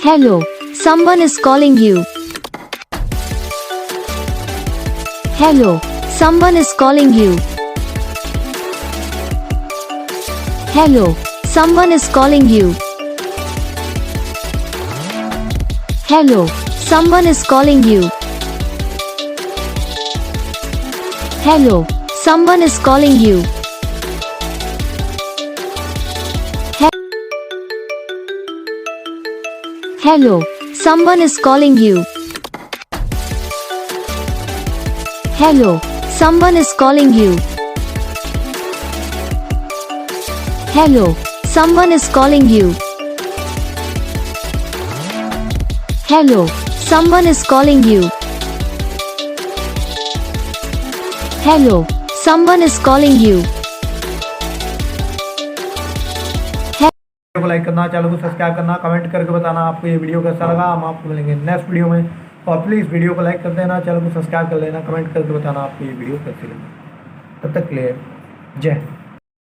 Hello, someone is calling you. Hello, someone is calling you. Hello, someone is calling you. Hello, someone is calling you. Hello, someone is calling you. Hello, someone is calling you. Hello, someone is calling you. Hello, someone is calling you. Hello, someone is calling you. Hello, someone is calling you. Video को like करना, channel को subscribe करना, comment करके बताना आपको ये video कैसा लगा। हम आपको मिलेंगे नेक्स्ट वीडियो में, और प्लीज़ वीडियो को लाइक कर देना, चैनल को सब्सक्राइब कर लेना, कमेंट करके बताना आपको ये वीडियो कैसी लगी। तब तक के लिए जय।